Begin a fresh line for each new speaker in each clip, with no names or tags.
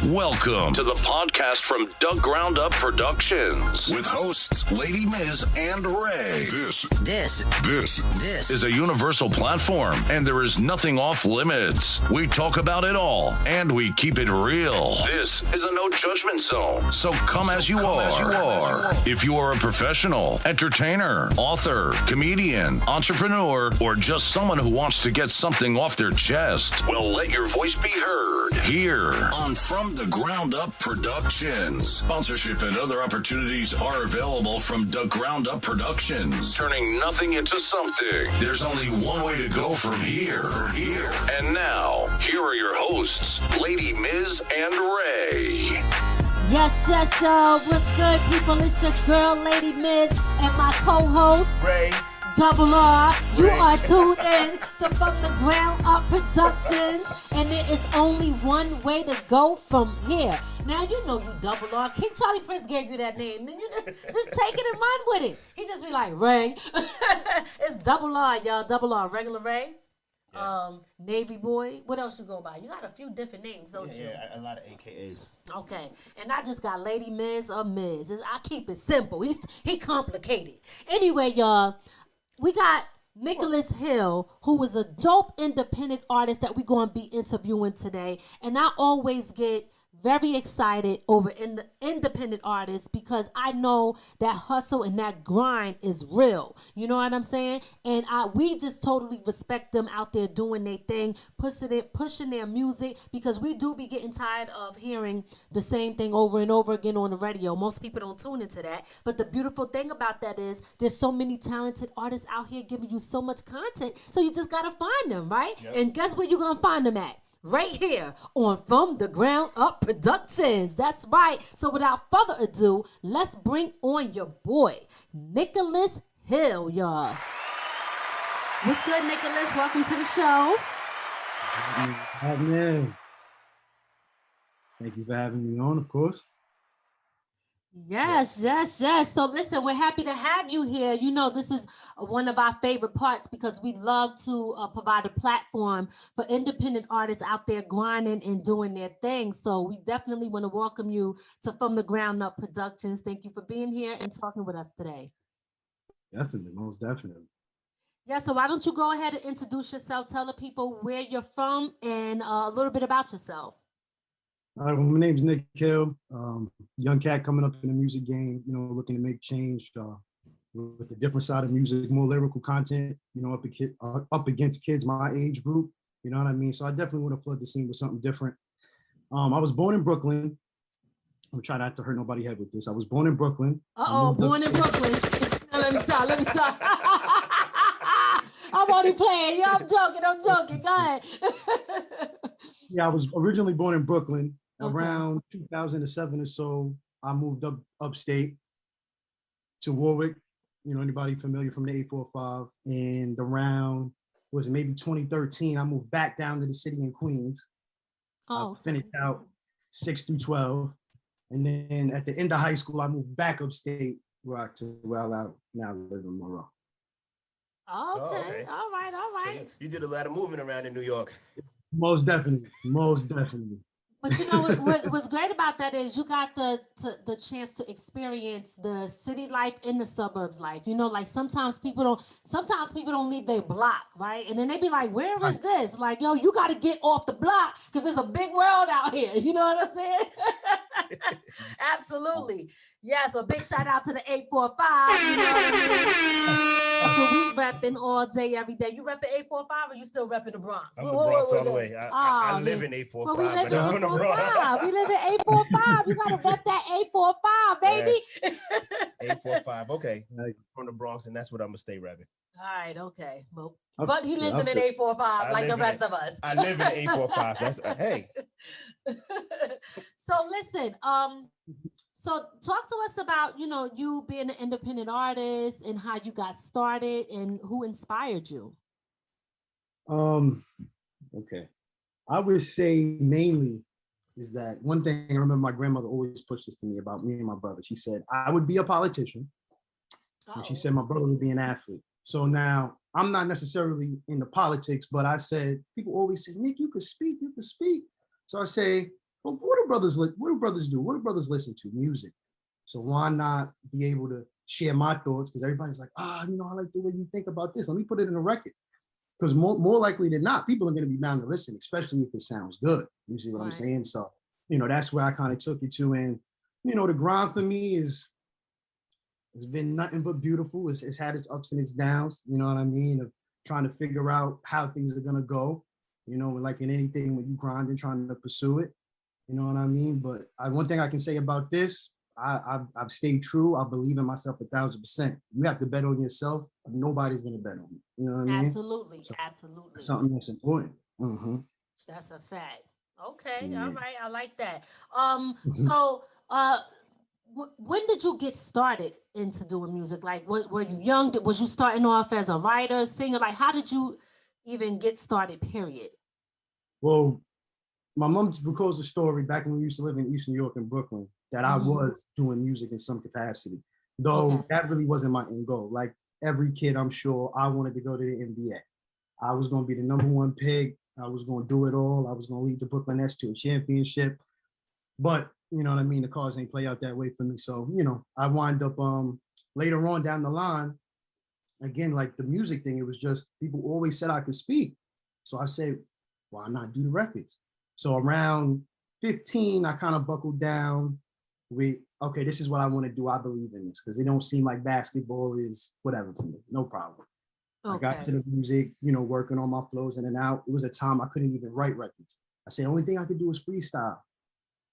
Welcome to the podcast from Doug Ground Up Productions with hosts Lady Miz and Ray. This is a universal platform, and there is nothing off limits. We talk about it all, and we keep it real. This is a no judgment zone, so come as you are. If you are a professional, entertainer, author, comedian, entrepreneur, or just someone who wants to get something off their chest, well, let your voice be heard here on From the Ground Up Productions. Sponsorship and other opportunities are available from the Ground Up Productions. Turning nothing into something. There's only one way to go from here. And now, here are your hosts, Lady Miz and Ray.
Yes, y'all. What's good, people? It's your girl, Lady Miz, and my co-host,
Ray.
Double R. You are tuned in to From the Ground Up Productions, and there is only one way to go from here. Now, you know you Double R. King Charlie Prince gave you that name. Then you just take it and run with it. He just be like, Ray. It's Double R, y'all. Double R. Regular Ray. Yeah. Navy Boy. What else you go by? You got a few different names, don't you?
Yeah, a lot of AKAs.
Okay, and I just got Lady Miz or Miz. I keep it simple. He complicated. Anyway, y'all, we got Nicholas Hill, who is a dope independent artist that we're going to be interviewing today. And I always get very excited over independent artists because I know that hustle and that grind is real. You know what I'm saying? And we just totally respect them out there doing their thing, pushing their music, because we do be getting tired of hearing the same thing over and over again on the radio. Most people don't tune into that. But the beautiful thing about that is there's so many talented artists out here giving you so much content. So you just got to find them, right? Yep. And guess where you're going to find them at? Right here on From the Ground Up Productions. That's right. So without further ado, let's bring on your boy, Nicholas Hill, y'all. What's good, Nicholas? Welcome to the show.
Man. Thank you for having me on, of course.
Yes. So listen, we're happy to have you here. You know, this is one of our favorite parts because we love to provide a platform for independent artists out there grinding and doing their thing. So we definitely want to welcome you to From the Ground Up Productions. Thank you for being here and talking with us today.
Definitely, most definitely.
Yeah, so why don't you go ahead and introduce yourself, tell the people where you're from and a little bit about yourself.
All right, well, my name's Nick Hill, young cat coming up in the music game, you know, looking to make change with the different side of music, more lyrical content, you know, up against kids my age group, you know what I mean? So I definitely want to flood the scene with something different. I was born in Brooklyn. I'm trying not to hurt nobody's head with this. I was born in Brooklyn.
Born in Brooklyn. No, let me stop. I'm only playing. Yeah, I'm joking. Go ahead.
Yeah, I was originally born in Brooklyn. Around 2007 or so, I moved upstate to Warwick. You know, anybody familiar from the 845? And around, was it maybe 2013, I moved back down to the city in Queens. I finished out 6 through 12. And then at the end of high school, I moved back upstate where I now live in Monroe.
Okay. All right.
So you did a lot of moving around in New York.
Most definitely.
But you know what's great about that is you got the chance to experience the city life and the suburbs life. You know, like sometimes people don't leave their block, right? And then they be like, "Where is this?" Like, yo, you got to get off the block because there's a big world out here. You know what I'm saying? Absolutely. Yeah. So a big shout out to the 845. You know what I mean? So we repping all day, every day. You repping 845 or you still repping the Bronx?
I'm the Bronx all the way. I live in 845.
Well, we live in 845. We live in 845. You gotta rep that 845, baby.
Yeah. 845. Okay. From the Bronx, and that's what I'm gonna stay repping.
All right, okay. Well, but he lives in 845 like the rest of us.
I live in 845. That's hey.
So listen, so talk to us about, you know, you being an independent artist and how you got started and who inspired you.
Okay. I would say mainly is that one thing I remember my grandmother always pushed this to me about me and my brother. She said, I would be a politician. And she said my brother would be an athlete. So now I'm not necessarily into politics, but I said, people always say, Nick, you could speak. So I say, But what do brothers do? What do brothers listen to? Music. So why not be able to share my thoughts? Because everybody's like, I like the way you think about this. Let me put it in a record. Because more likely than not, people are going to be bound to listen, especially if it sounds good. You see what I'm saying? So, that's where I kind of took it to. And, the grind for me it's been nothing but beautiful. It's had its ups and its downs, you know what I mean? Of trying to figure out how things are going to go, like in anything when you grind and trying to pursue it, you know what I mean? But one thing I can say about this, I've stayed true. I believe in myself 1,000%. You have to bet on yourself. Nobody's going to bet on you. You know what I mean?
Absolutely.
So,
absolutely.
Something that's important.
That's a fact. Okay.
Yeah.
All right. I like that. So, when did you get started into doing music? Like, were you young? Was you starting off as a writer, singer? Like, how did you even get started, period?
Well, my mom recalls the story back when we used to live in East New York and Brooklyn that I was doing music in some capacity, though that really wasn't my end goal. Like every kid, I'm sure I wanted to go to the NBA. I was going to be the #1 pick. I was going to do it all. I was going to lead the Brooklyn Nets to a championship. But, you know what I mean? The cards ain't play out that way for me. So, I wind up later on down the line, again, like the music thing, it was just people always said I could speak. So I said, why not do the records? So around 15, I kind of buckled down with, okay, this is what I want to do. I believe in this because it don't seem like basketball is whatever for me. No problem. I got to the music, working on my flows in and out. It was a time I couldn't even write records. I said, the only thing I could do is freestyle.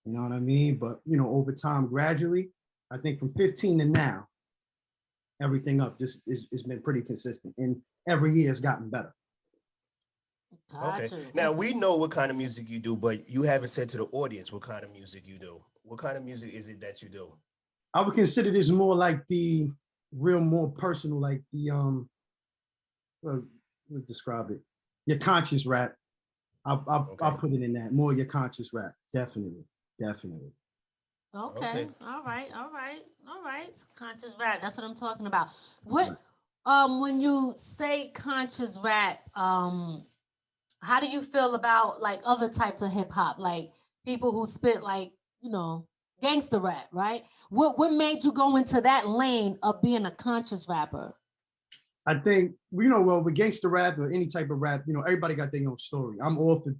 You know what I mean? But, over time, gradually, I think from 15 to now, everything up just has been pretty consistent. And every year it's gotten better.
Okay. Now we know what kind of music you do, but you haven't said to the audience what kind of music you do. What kind of music is it that you do?
I would consider this more like the real, more personal, like the describe it. Your conscious rap. I'll put it in that. More your conscious rap. Definitely.
Okay. All right. So conscious rap. That's what I'm talking about. What when you say conscious rap, how do you feel about like other types of hip hop, like people who spit like, gangster rap, right? What made you go into that lane of being a conscious rapper?
I think, well, with gangster rap or any type of rap, everybody got their own story. I'm all for,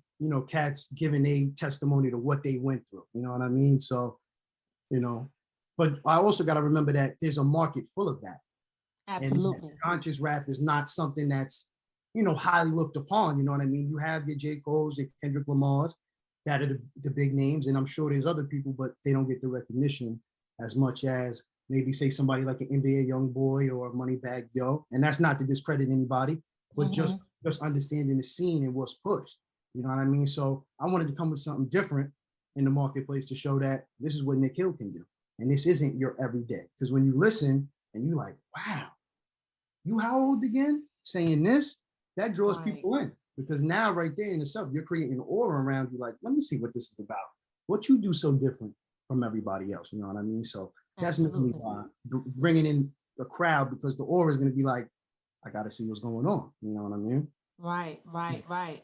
cats giving a testimony to what they went through. You know what I mean? So, but I also got to remember that there's a market full of that.
Absolutely.
And conscious rap is not something that's, highly looked upon. You know what I mean? You have your J. Cole's, your Kendrick Lamar's, that are the big names. And I'm sure there's other people, but they don't get the recognition as much as maybe say somebody like an NBA YoungBoy or Moneybagg Yo. And that's not to discredit anybody, but just understanding the scene and what's pushed. You know what I mean? So I wanted to come with something different in the marketplace to show that this is what Nick Hill can do. And this isn't your everyday. Because when you listen and you like, wow, you how old again? Saying this, that draws people in. Because now right there in itself, you're creating an aura around you like, let me see what this is about. What you do so different from everybody else, you know what I mean? So that's mainly why bringing in a crowd, because the aura is going to be like, I got to see what's going on. You know what I mean?
Right.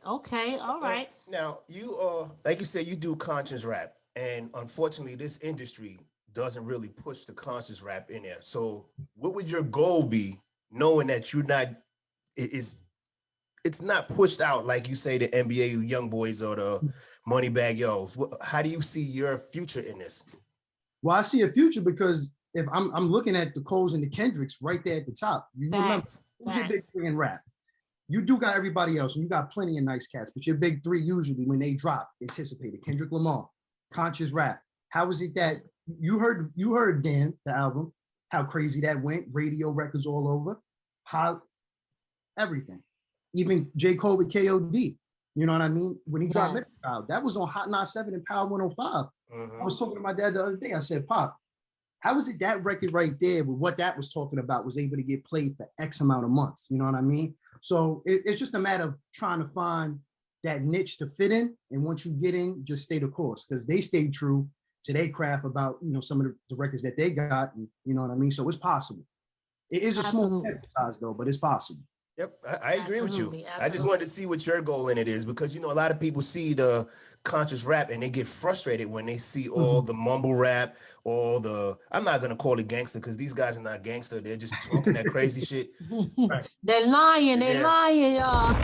Okay, all right.
Now, you like you said, you do conscious rap. And unfortunately, this industry doesn't really push the conscious rap in there. So what would your goal be, knowing that you're not, it's not pushed out like you say the NBA young boys or the Moneybagg Yo's? How do you see your future in this?
Well, I see a future because if I'm looking at the Coles and the Kendricks right there at the top, you remember your big three in rap. You do got everybody else, and you got plenty of nice cats, but your big three usually when they drop, anticipated. Kendrick Lamar, conscious rap. How is it that you heard Dan, the album, how crazy that went, radio records all over, how everything. Even J. Cole with KOD, you know what I mean? When he dropped Middletown, that was on Hot 97 and Power 105. I was talking to my dad the other day. I said, Pop, how is it that record right there with what that was talking about was able to get played for X amount of months? You know what I mean? So it's just a matter of trying to find that niche to fit in. And once you get in, just stay the course, because they stayed true to their craft about, some of the records that they got. And, you know what I mean? So it's possible. It is a small size though, but it's possible.
Yep, I agree with you. I just wanted to see what your goal in it is, because, a lot of people see the conscious rap and they get frustrated when they see all the mumble rap, all the, I'm not gonna call it gangster because these guys are not gangster. They're just talking that crazy shit.
Right.
They're lying, lying, y'all.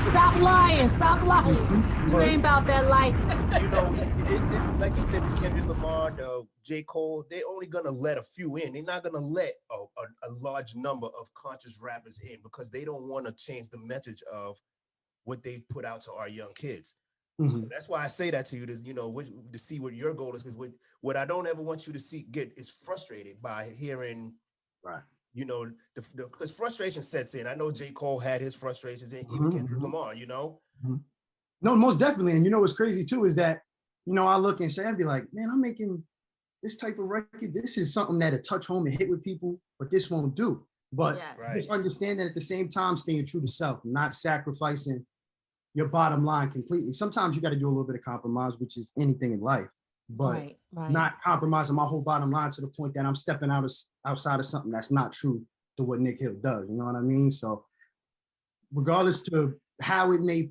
Stop lying, stop lying. You ain't about that life.
You know, it's like you said, the Kendrick Lamar, the J. Cole, they're only gonna let a few in. They're not gonna let a large number of conscious rappers in because they don't want to change the message of what they put out to our young kids. So that's why I say that to you, to see what your goal is, because what I don't ever want you to get is frustrated by hearing,
right?
Because frustration sets in. I know J. Cole had his frustrations, and even Kendrick Lamar,
No, most definitely. And what's crazy too is that, I look and say, I'd be like, man, I'm making this type of record. This is something that'll touch home and hit with people, but this won't do. But just understand that at the same time, staying true to self, not sacrificing your bottom line completely. Sometimes you got to do a little bit of compromise, which is anything in life, but not compromising my whole bottom line to the point that I'm stepping outside of something that's not true to what Nick Hill does. You know what I mean? So regardless to how it may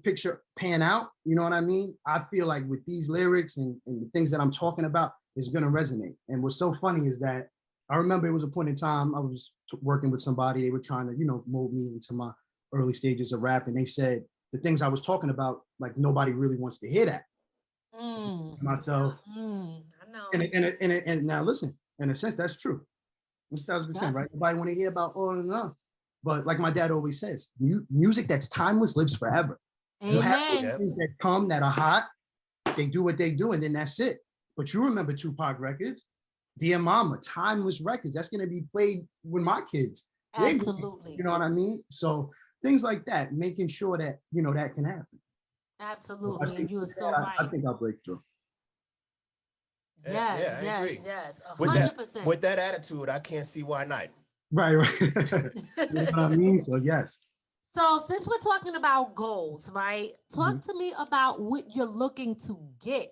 pan out, you know what I mean? I feel like with these lyrics and the things that I'm talking about is going to resonate. And what's so funny is that I remember it was a point in time I was working with somebody. They were trying to, mold me into my early stages of rap. And they said the things I was talking about, like nobody really wants to hear that. Myself.
I know.
And now listen, in a sense, that's true. It's 1,000%, right? Nobody want to hear about all and on. But like my dad always says, music that's timeless lives forever.
Amen.
You have things that come that are hot, they do what they do, and then that's it. But you remember Tupac records, Dear Mama, timeless records. That's going to be played with my kids.
Absolutely.
You know what I mean? So things like that, making sure that, that can happen.
Absolutely.
So
and you are so right.
I think I'll break through.
Yes, yes. 100%.
With that attitude, I can't see why not.
Right. You know what I mean? So yes.
So since we're talking about goals, right? Talk to me about what you're looking to get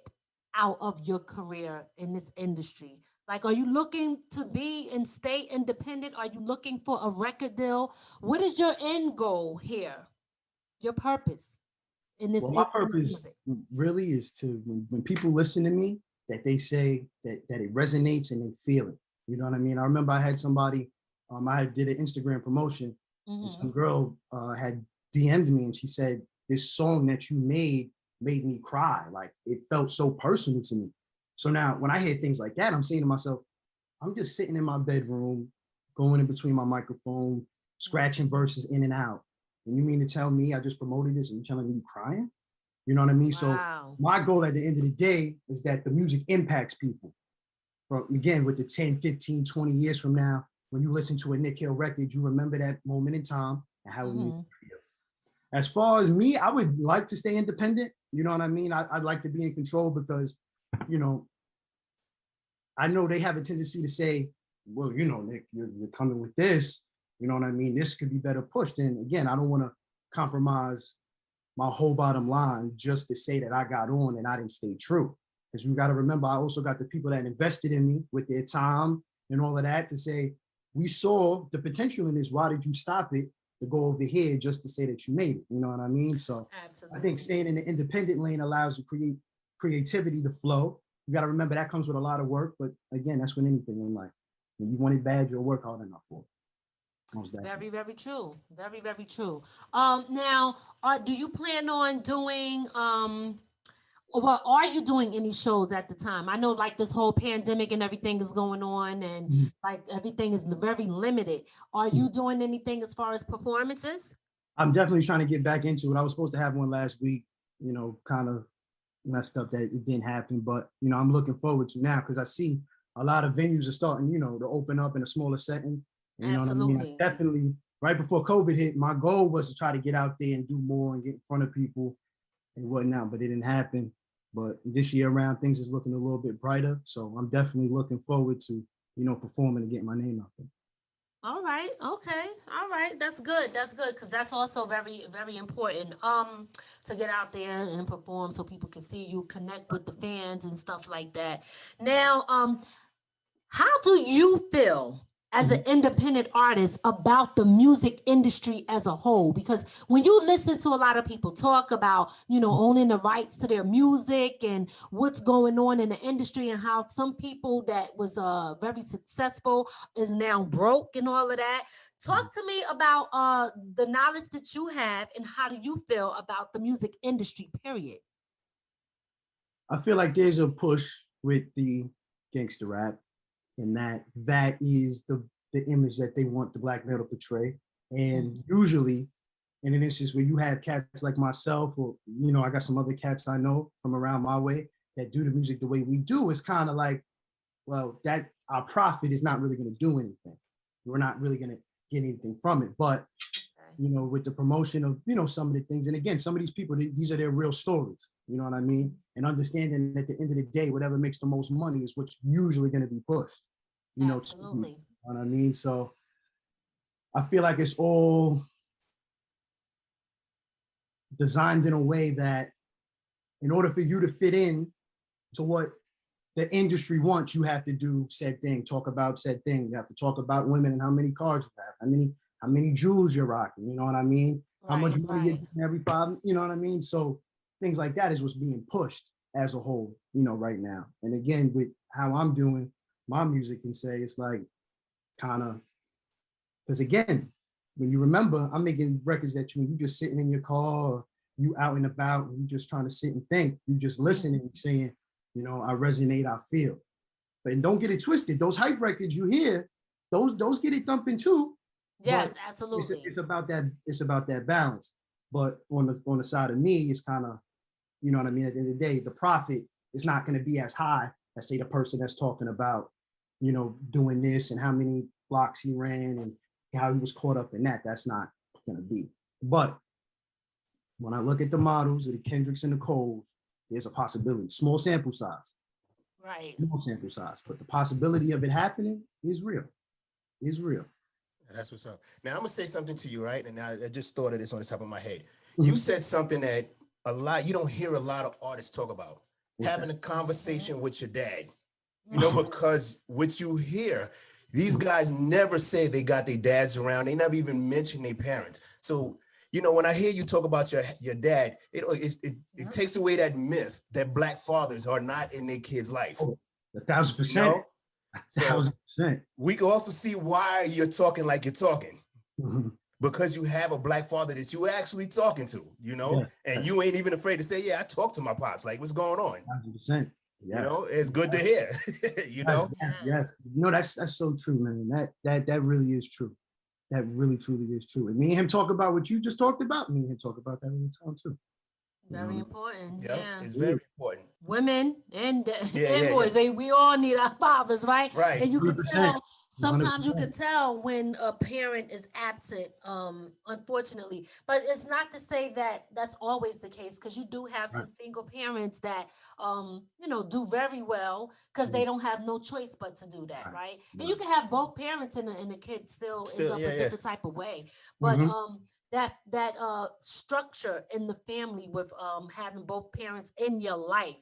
out of your career in this industry. Like, are you looking to be and stay independent? Are you looking for a record deal? What is your end goal here? Your purpose in this?
Well, my purpose really is to, when people listen to me, that they say that it resonates and they feel it. You know what I mean? I remember I had somebody, I did an Instagram promotion, and some girl had DM'd me and she said, this song that you made me cry. Like, it felt so personal to me. So now when I hear things like that, I'm saying to myself, I'm just sitting in my bedroom, going in between my microphone, scratching verses in and out. And you mean to tell me I just promoted this and you're telling me you crying? You know what I mean?
Wow.
So my goal at the end of the day is that the music impacts people. Again, with the 10, 15, 20 years from now, when you listen to a Nick Hill record, you remember that moment in time and how it made you feel. As far as me, I would like to stay independent. You know what I mean? I'd like to be in control because, I know they have a tendency to say, well, Nick, you're coming with this. You know what I mean? This could be better pushed. And again, I don't want to compromise my whole bottom line just to say that I got on and I didn't stay true. Because you got to remember, I also got the people that invested in me with their time and all of that to say, we saw the potential in this. Why did you stop it to go over here just to say that you made it? You know what I mean? So absolutely. I think staying in the independent lane allows you creativity to flow. You got to remember that comes with a lot of work. But again, that's when anything in life. When you want it bad, you'll work hard enough for it.
Very, very true. Very, very true. Now, do you plan on doing, or are you doing any shows at the time? I know like this whole pandemic and everything is going on and like everything is very limited. Are you doing anything as far as performances?
I'm definitely trying to get back into it. I was supposed to have one last week, kind of messed up that it didn't happen. But, I'm looking forward to now because I see a lot of venues are starting, to open up in a smaller setting. You know
absolutely.
What I mean? Definitely, right before COVID hit, my goal was to try to get out there and do more and get in front of people and whatnot, but it didn't happen. But this year around, things is looking a little bit brighter. So I'm definitely looking forward to, performing and getting my name out there.
All right. Okay. All right. That's good. That's good. Because that's also very, very important to get out there and perform so people can see you, connect with the fans and stuff like that. Now, how do you feel as an independent artist about the music industry as a whole? Because when you listen to a lot of people talk about, owning the rights to their music and what's going on in the industry and how some people that was very successful is now broke and all of that. Talk to me about the knowledge that you have and how do you feel about the music industry, period?
I feel like there's a push with the gangster rap, and that is the image that they want the black male to portray. And usually in an instance where you have cats like myself, or I got some other cats I know from around my way that do the music the way we do, it's kind of like, well, that our profit is not really going to do anything. We're not really going to get anything from it. But with the promotion of some of the things, and again, some of these people, these are their real stories. You know what I mean? And understanding at the end of the day, whatever makes the most money is what's usually going to be pushed.
Absolutely.
You know what I mean? So I feel like it's all designed in a way that in order for you to fit in to what the industry wants, you have to do said thing, talk about said thing. You have to talk about women and how many cars you have, how many jewels you're rocking, you know what I mean? How much money you get every 5, you know what I mean? So things like that is what's being pushed as a whole, right now. And again, with how I'm doing my music and say, it's like kind of, because again, when you remember, I'm making records that you just sitting in your car, or you out and about, and you just trying to sit and think, you just listening and saying, I resonate, I feel. But don't get it twisted. Those hype records you hear, those get it thumping too.
Yes, absolutely.
It's about that balance. But on the side of me, it's kind of, you know what I mean? At the end of the day, the profit is not going to be as high as, say, the person that's talking about, doing this and how many blocks he ran and how he was caught up in that. That's not going to be. But when I look at the models of the Kendricks and the Coles, there's a possibility. Small sample size.
Right.
Small sample size. But the possibility of it happening is real.
That's what's up. Now I'm gonna say something to you, right? And I just thought of this on the top of my head. You said something that you don't hear a lot of artists talk about. Having a conversation with your dad. Because what you hear, these guys never say they got their dads around. They never even mention their parents. So, when I hear you talk about your dad, it takes away that myth that black fathers are not in their kids' life.
1,000%.
So we can also see why you're talking like you're talking. Because you have a black father that you actually talking to, and you ain't even afraid to say, yeah, I talk to my pops. Like, what's going on?
100%. Yes.
It's good to hear.
Yes. That's so true, man. That really is true. That really truly is true. And me and him talk about what you just talked about. Me and him talk about that all the time too.
Very important.
Yep,
yeah,
it's very important.
Women and boys, we all need our fathers, right?
Right.
And you can
100%.
tell. Sometimes
100%.
you can tell when a parent is absent, unfortunately. But it's not to say that that's always the case, because you do have some single parents that, do very well because they don't have no choice but to do that, right? And you can have both parents and the kid still end up a different type of way. But that structure in the family with having both parents in your life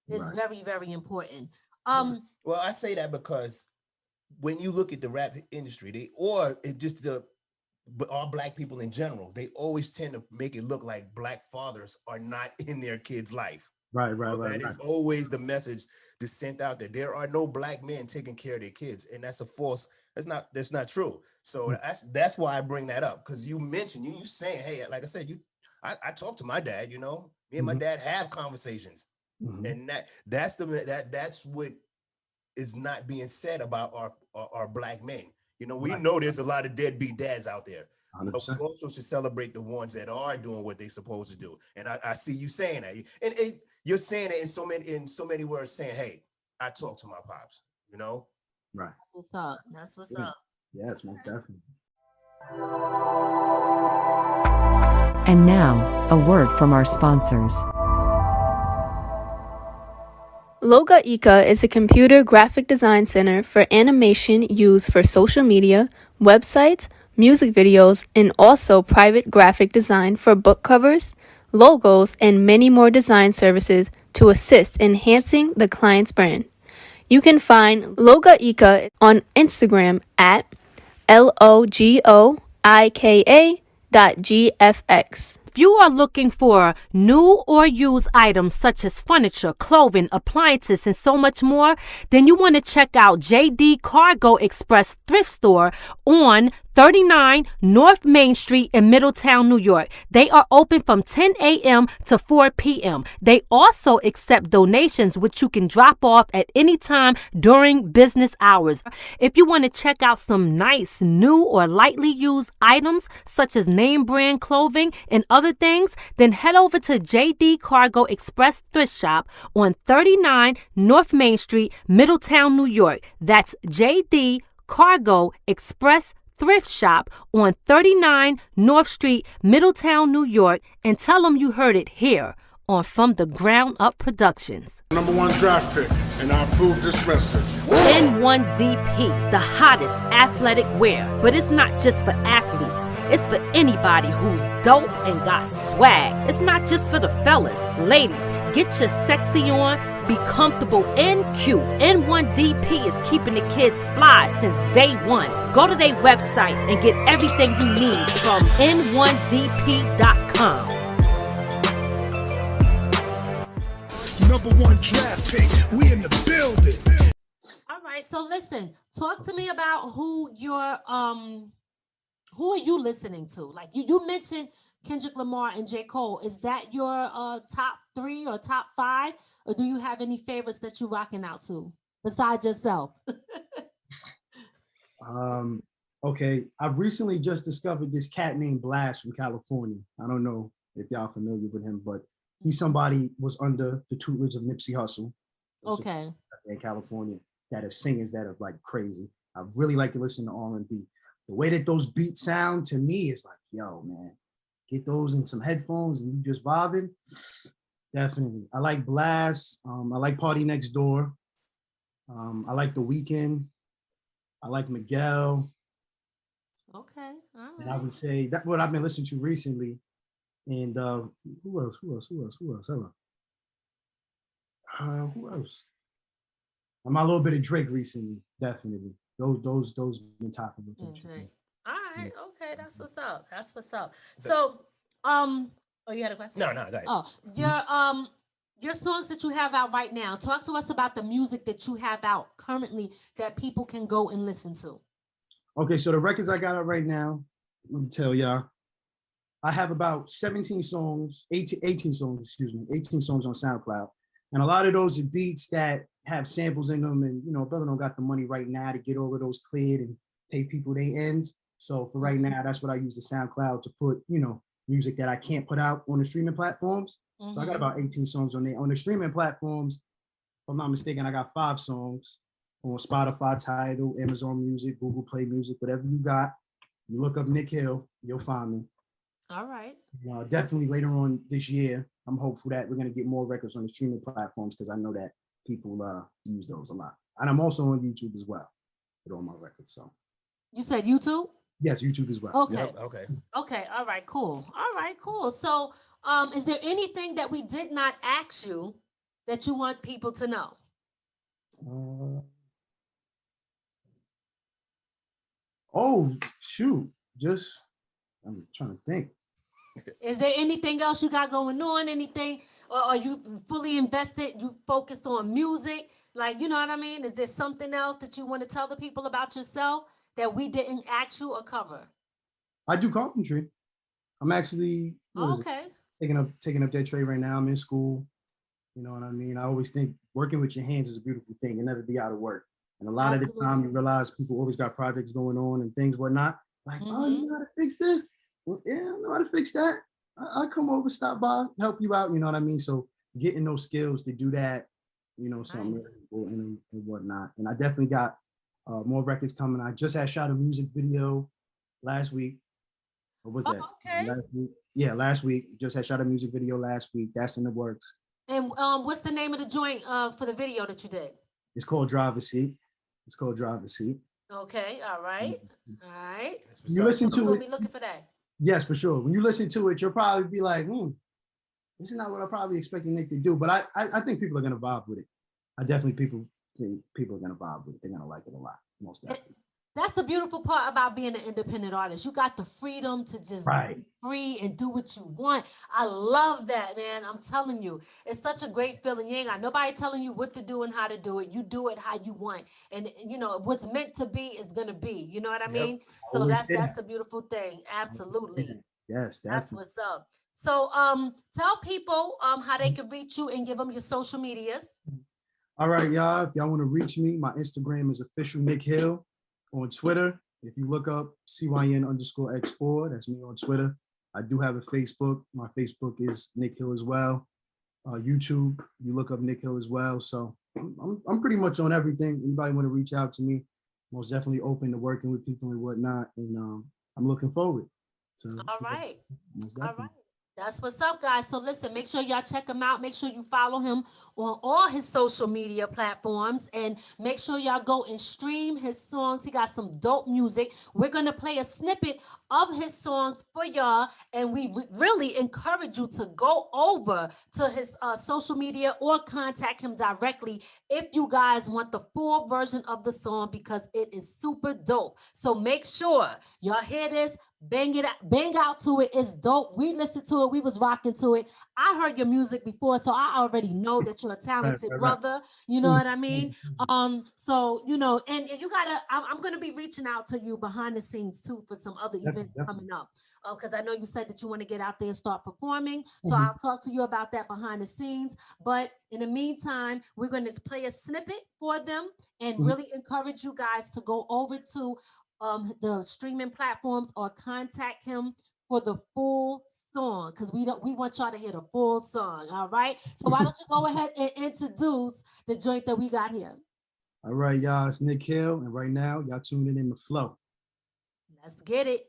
is very, very important.
Well, I say that because when you look at the rap industry, all black people in general, they always tend to make it look like black fathers are not in their kids' life.
Right.
That is always the message that's sent out there. There are no black men taking care of their kids, and that's a false. That's not true. So that's why I bring that up, because you mentioned you saying, hey, like I said, I talk to my dad. Me and my dad have conversations, and that's what is not being said about our black men. We know there's a lot of deadbeat dads out there.
100%.
But we also should celebrate the ones that are doing what they're supposed to do. And I see you saying that. And you're saying it in so many words, saying, hey, I talk to my pops,
Right.
That's what's up.
Yes, most definitely.
And now, a word from our sponsors.
Loga Ika is a computer graphic design center for animation used for social media, websites, music videos, and also private graphic design for book covers, logos, and many more design services to assist in enhancing the client's brand. You can find Loga Ika on Instagram at LOGOIKA.GFX.
If you are looking for new or used items such as furniture, clothing, appliances, and so much more, then you want to check out JD Cargo Express Thrift Store on 39 North Main Street in Middletown, New York. They are open from 10 a.m. to 4 p.m. They also accept donations, which you can drop off at any time during business hours. If you want to check out some nice, new, or lightly used items, such as name brand clothing and other things, then head over to JD Cargo Express Thrift Shop on 39 North Main Street, Middletown, New York. That's JD Cargo Express Thrift Shop on 39 North Street, Middletown, New York, and tell them you heard it here on From the Ground Up Productions.
#1 draft pick, and I approve this message.
N1DP, the hottest athletic wear. But it's not just for athletes. It's for anybody who's dope and got swag. It's not just for the fellas. Ladies, get your sexy on, be comfortable and cute. N1DP is keeping the kids fly since day one. Go to their website and get everything you need from N1DP.com.
#1 draft pick, we in the building.
All right, so listen, talk to me about who are you listening to? Like you mentioned Kendrick Lamar and J. Cole. Is that your top 3 or top 5? Or do you have any favorites that you're rocking out to besides yourself?
Okay, I've recently just discovered this cat named Blast from California. I don't know if y'all familiar with him, but he's somebody was under the tutelage of Nipsey Hussle.
Okay.
In California, that is singers that are like crazy. I really like to listen to R&B. The way that those beats sound to me is like, yo, man, get those in some headphones and you just vibing. Definitely. I like Blast. I like Party Next Door. I like The Weeknd. I like Miguel.
Okay. All right.
And I would say that's what I've been listening to recently. And who else? Who else? I'm a little bit of Drake recently, definitely. Those been topping the attention.
All right, okay, that's what's up. That's what's up. So, oh, you had a question?
No, go ahead.
Oh, your songs that you have out right now. Talk to us about the music that you have out currently that people can go and listen to.
Okay, so the records I got out right now, let me tell y'all, I have about 18 songs on SoundCloud. And a lot of those are beats that have samples in them. And, brother don't got the money right now to get all of those cleared and pay people their ends. So for right now, that's what I use the SoundCloud to put, music that I can't put out on the streaming platforms. Mm-hmm. So I got about 18 songs on there. On the streaming platforms, if I'm not mistaken, I got 5 songs on Spotify, Tidal, Amazon Music, Google Play Music, whatever you got. You look up Nick Hill, you'll find me.
All right.
Definitely later on this year, I'm hopeful that we're going to get more records on the streaming platforms because I know that people use those a lot. And I'm also on YouTube as well with all my records. So
you said YouTube?
Yes, YouTube as well.
Okay.
Yep, okay.
Okay. All right. Cool. So, is there anything that we did not ask you that you want people to know?
Oh shoot! I'm trying to think.
Is there anything else you got going on? Anything, or are you fully invested? You focused on music, like, you know what I mean? Is there something else that you want to tell the people about yourself that we didn't ask you or cover?
I do carpentry. I'm actually taking up that trade right now. I'm in school. You know what I mean? I always think working with your hands is a beautiful thing and never be out of work. And a lot of the time you realize people always got projects going on and things, whatnot. Like, oh, you know how to fix this? Well, yeah, I know how to fix that. I'll come over, stop by, help you out. You know what I mean? So getting those skills to do that, something really important and whatnot. And I definitely got more records coming. I just had shot a music video last week. What was that?
Okay.
Last week? Yeah, last week. Just had shot a music video last week. That's in the works.
And what's the name of the joint for the video that you did?
It's called Driver's Seat.
Okay, all right. All right.
You listen to it.
We'll be looking for that.
Yes, for sure. When you listen to it, you'll probably be like, this is not what I probably expected Nick to do. But I think people are gonna vibe with it. I definitely people are gonna vibe with it. They're gonna like it a lot, most definitely.
That's the beautiful part about being an independent artist. You got the freedom to just be free and do what you want. I love that, man. I'm telling you, it's such a great feeling. You ain't got nobody telling you what to do and how to do it. You do it how you want. And you know, what's meant to be is gonna be. You know what I mean? So that's the beautiful thing. Absolutely.
Yes,
that's what's up. So tell people how they can reach you and give them your social medias.
All right, y'all. If y'all want to reach me, my Instagram is official Nick Hill. On Twitter, if you look up CYN_X4, that's me on Twitter. I do have a Facebook. My Facebook is Nick Hill as well. YouTube, you look up Nick Hill as well. So I'm pretty much on everything. Anybody want to reach out to me, most definitely open to working with people and whatnot. And I'm looking forward to.
All right. All right. That's what's up, guys. So listen, make sure y'all check him out. Make sure you follow him on all his social media platforms, and make sure y'all go and stream his songs. He got some dope music. We're going to play a snippet of his songs for y'all, and we really encourage you to go over to his social media or contact him directly if you guys want the full version of the song, because it is super dope. So make sure y'all hear this. Bang out to it. It's dope. We listened to it. We was rocking to it. I heard your music before, so I already know that you're a talented brother. You know what I mean? So you know, and you gotta. I'm gonna be reaching out to you behind the scenes too for some other events coming up. Because I know you said that you want to get out there and start performing. So I'll talk to you about that behind the scenes. But in the meantime, we're gonna play a snippet for them and really encourage you guys to go over to the streaming platforms or contact him for the full song, because we want y'all to hear the full song. All right, so why don't you go ahead and introduce the joint that we got here?
All right, y'all, it's Nick Hill, and right now y'all tuning in the flow.
Let's get it.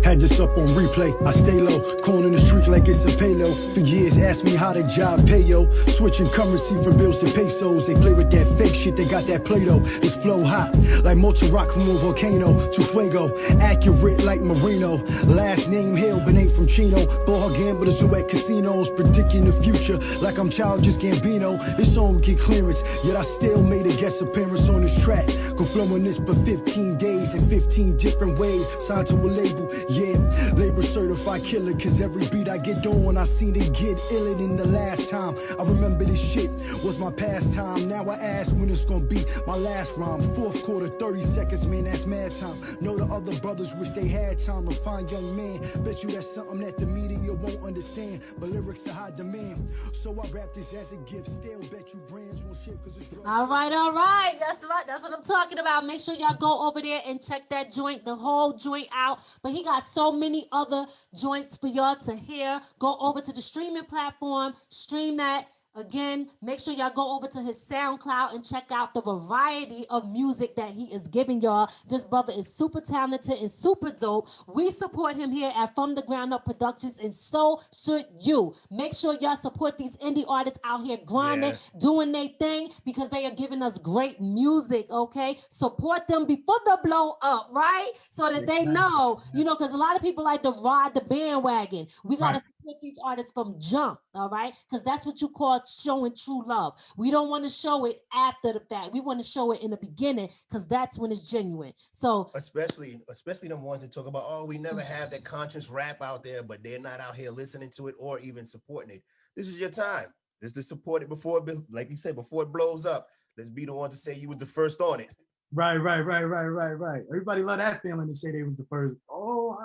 Had this up on replay, I stay low, corner the street like it's a payload. For years, asked me how the job pay, yo. Switching currency from bills to pesos. They play with that fake shit, they got that Play-Doh. It's flow hot, like molten rock from a volcano. To fuego, accurate like Marino. Last name Hill, but ain't from Chino. Ball gamblers who at casinos, predicting the future like I'm Childish Gambino. This song get clearance, yet I still made a guest appearance on this track. Go flowing this for 15 days in 15 different ways. Signed to a label. Yeah, labor certified killer, cause every beat I get on, I seen it get iller than the last time. I remember this shit was my pastime. Now I ask when it's gonna be my last rhyme. Fourth quarter, 30 seconds, man, that's mad time. Know the other brothers wish they had time to find young man. Bet you that's something that the media won't understand, but lyrics are high demand. So I rap this as a gift. Still bet you brands won't shift cause it's
all right. That's right. That's what I'm talking about. Make sure y'all go over there and check that joint, the whole joint out. But he got so many other joints for y'all to hear. Go over to the streaming platform, stream that. Again, make sure y'all go over to his SoundCloud and check out the variety of music that he is giving y'all. This brother is super talented and super dope. We support him here at From the Ground Up Productions, and so should you. Make sure y'all support these indie artists out here grinding, doing their thing, because they are giving us great music, okay? Support them before they blow up, right? So that they know, you know, because a lot of people like to ride the bandwagon. We got to support these artists from jump, all right? Because that's what you call showing true love. We don't want to show it after the fact. We want to show it in the beginning, because that's when it's genuine. So
especially the ones that talk about, oh, we never have that conscious rap out there, but they're not out here listening to it or even supporting it. This is your time. This to support it before it, like you said, before it blows up. Let's be the one to say you was the first on it.
Right. Everybody love that feeling to say they was the first. Oh,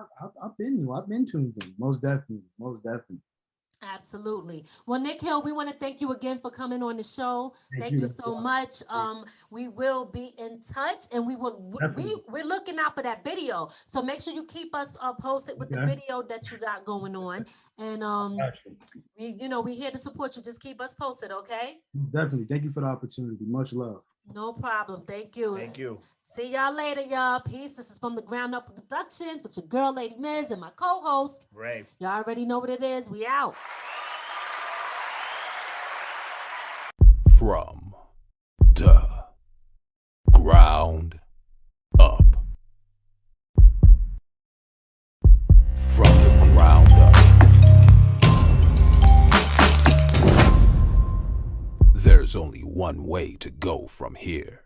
I've been tuned in. Most definitely.
Absolutely. Well, Nick Hill, we want to thank you again for coming on the show. Thank you so much. We will be in touch, and we're looking out for that video. So make sure you keep us posted with the video that you got going on. And we here to support you. Just keep us posted, okay?
Definitely. Thank you for the opportunity. Much love.
No problem. Thank you.
Thank you.
See y'all later, y'all. Peace. This is From the Ground Up Productions with your girl, Lady Miz, and my co-host,
Ray.
Y'all already know what it is. We out.
From the ground up. From the ground up.
one way to go from here.